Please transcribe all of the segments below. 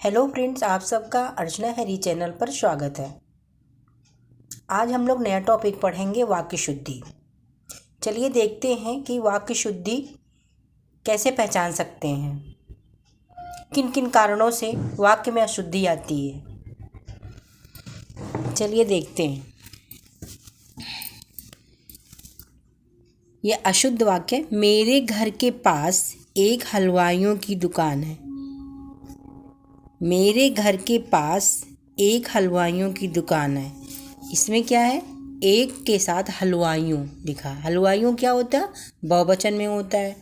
Hello friends, आप सबका अर्चना Harry channel पर स्वागत है। आज हम लोग नया टॉपिक पढ़ेंगे वाक्य शुद्धि। चलिए देखते हैं कि वाक्य शुद्धि कैसे पहचान सकते हैं, किन किन कारणों से वाक्य में अशुद्धि आती है। चलिए देखते हैं। ये अशुद्ध वाक्य, मेरे घर के पास एक हलवाइयों की दुकान है। मेरे घर के पास एक हलवाइयों की दुकान है। इसमें क्या है, एक के साथ हलवाइयों लिखा है। हलवाइयों क्या होता है, बहुवचन में होता है,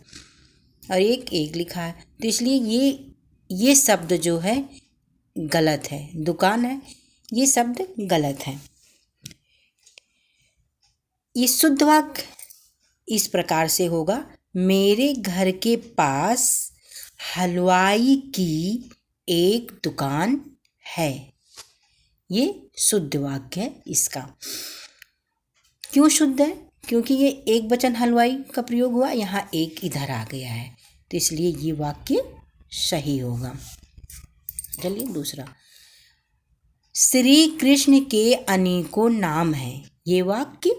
और एक लिखा है, तो इसलिए ये शब्द जो है गलत है। दुकान है, ये शब्द गलत है। ये शुद्ध वाक्य इस प्रकार से होगा, मेरे घर के पास हलवाई की एक दुकान है। ये शुद्ध वाक्य है। इसका क्यों शुद्ध है? क्योंकि ये एक वचन हलवाई का प्रयोग हुआ, यहाँ एक इधर आ गया है, तो इसलिए ये वाक्य सही होगा। चलिए दूसरा, श्री कृष्ण के अनेकों नाम हैं। ये वाक्य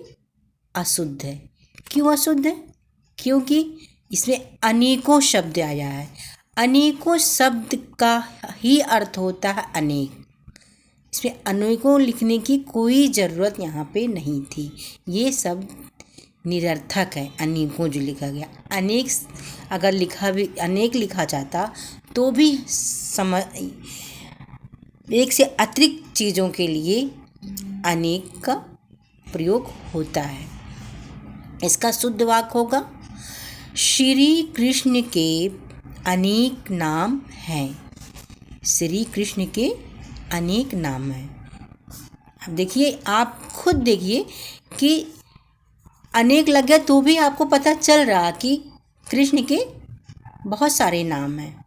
अशुद्ध है। क्यों अशुद्ध है? क्योंकि इसमें अनेकों शब्द आया है। अनेकों शब्द का ही अर्थ होता है अनेक। इसमें अनेकों लिखने की कोई ज़रूरत यहाँ पे नहीं थी। ये सब निरर्थक है। अनेकों जो लिखा गया, अनेक अगर अनेक लिखा जाता तो भी एक से अतिरिक्त चीज़ों के लिए अनेक का प्रयोग होता है। इसका शुद्ध वाक्य होगा, श्री कृष्ण के अनेक नाम हैं। श्री कृष्ण के अनेक नाम हैं। अब देखिए, आप खुद देखिए कि अनेक लग गया तो भी आपको पता चल रहा कि कृष्ण के बहुत सारे नाम हैं,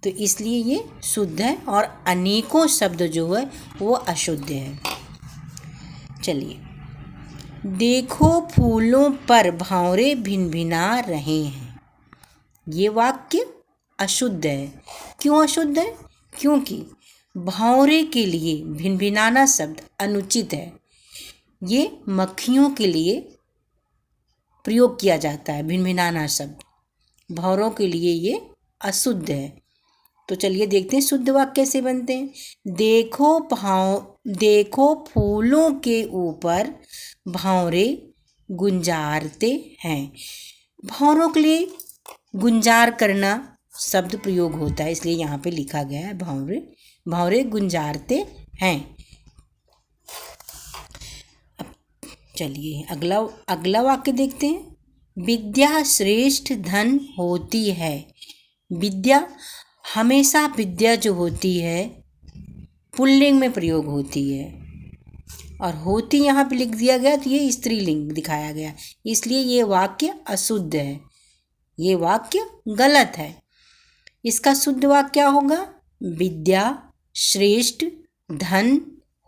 तो इसलिए ये शुद्ध है। और अनेकों शब्द जो है वो अशुद्ध है। चलिए, देखो फूलों पर भंवरे भिनभिना रहे हैं। ये वाक्य अशुद्ध है। क्यों अशुद्ध है? क्योंकि भंवरे के लिए भिनभिनाना शब्द अनुचित है। ये मक्खियों के लिए प्रयोग किया जाता है। भिनभिनाना शब्द भंवरों के लिए ये अशुद्ध है। तो चलिए देखते हैं शुद्ध वाक्य कैसे बनते हैं। देखो फूलों के ऊपर भंवरे गुंजारते हैं। भंवरों के लिए गुंजार करना शब्द प्रयोग होता है, इसलिए यहाँ पे लिखा गया है भंवरे गुंजारते हैं। अब चलिए अगला वाक्य देखते हैं। विद्या श्रेष्ठ धन होती है। विद्या हमेशा विद्या जो होती है पुल्लिंग में प्रयोग होती है, और होती यहाँ पे लिख दिया गया तो ये स्त्रीलिंग दिखाया गया, इसलिए ये वाक्य अशुद्ध है। ये वाक्य गलत है। इसका शुद्ध वाक्य क्या होगा, विद्या श्रेष्ठ धन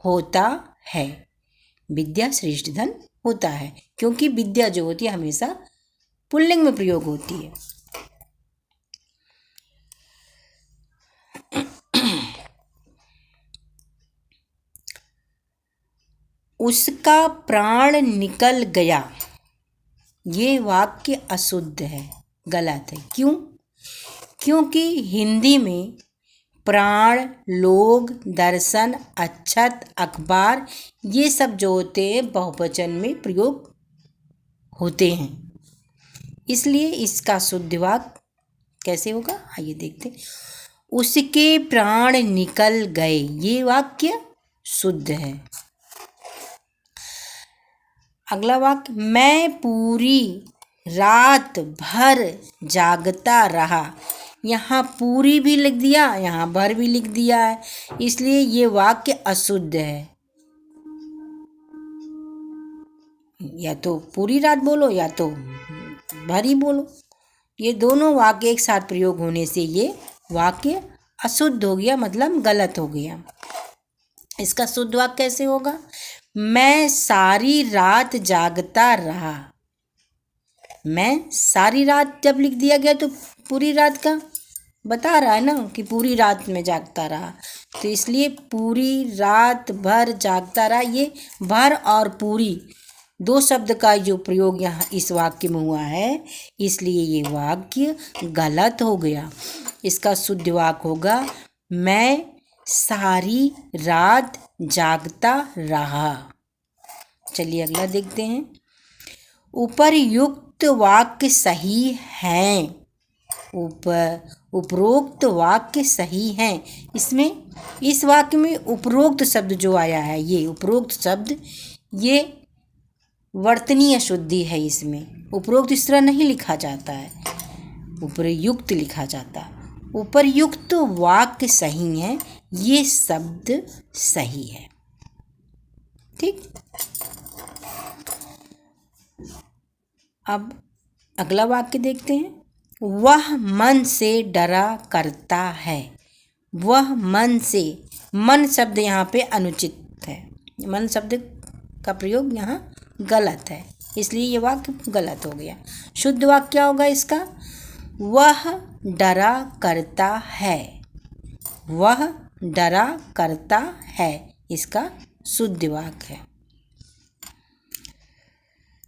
होता है। विद्या श्रेष्ठ धन होता है, क्योंकि विद्या जो होती है हमेशा पुल्लिंग में प्रयोग होती है। उसका प्राण निकल गया। ये वाक्य अशुद्ध है, गलत है। क्यों? क्योंकि हिंदी में प्राण, लोग, दर्शन, अक्षत, अखबार, ये सब जो होते हैं बहुवचन में प्रयोग होते हैं, इसलिए इसका शुद्ध वाक्य कैसे होगा, आइए देखते हैं। उसके प्राण निकल गए। ये वाक्य शुद्ध है। अगला वाक्य, मैं पूरी रात भर जागता रहा। यहाँ पूरी भी लिख दिया, यहाँ भर भी लिख दिया है, इसलिए ये वाक्य अशुद्ध है। या तो पूरी रात बोलो या तो भर ही बोलो। ये दोनों वाक्य एक साथ प्रयोग होने से ये वाक्य अशुद्ध हो गया, मतलब गलत हो गया। इसका शुद्ध वाक्य कैसे होगा, मैं सारी रात जागता रहा। मैं सारी रात जब लिख दिया गया तो पूरी रात का बता रहा है ना कि पूरी रात में जागता रहा, तो इसलिए पूरी रात भर जागता रहा, ये भर और पूरी दो शब्द का जो प्रयोग यहाँ इस वाक्य में हुआ है, इसलिए ये वाक्य गलत हो गया। इसका शुद्ध वाक्य होगा मैं सारी रात जागता रहा। चलिए अगला देखते हैं। उपर्युक्त वाक्य सही हैं। उपरोक्त वाक्य सही हैं। इसमें इस वाक्य में उपरोक्त शब्द जो आया है, ये उपरोक्त शब्द ये वर्तनीय शुद्धि है। इसमें उपरोक्त इस तरह नहीं लिखा जाता है, उपर्युक्त लिखा जाता। उपर्युक्त वाक्य सही है, ये शब्द सही है। ठीक, अब अगला वाक्य देखते हैं। वह मन से डरा करता है। वह मन से, मन शब्द यहाँ पे अनुचित है, मन शब्द का प्रयोग यहाँ गलत है, इसलिए ये वाक्य गलत हो गया। शुद्ध वाक्य क्या होगा इसका? वह डरा करता है। वह डरा करता है, इसका शुद्ध वाक्य है।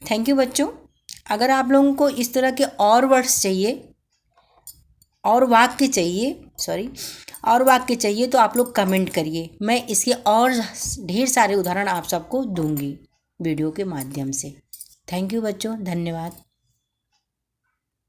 थैंक यू बच्चों। अगर आप लोगों को इस तरह के और वर्ड्स चाहिए और वाक्य चाहिए तो आप लोग कमेंट करिए, मैं इसके और ढेर सारे उदाहरण आप सबको दूंगी वीडियो के माध्यम से। थैंक यू बच्चों, धन्यवाद।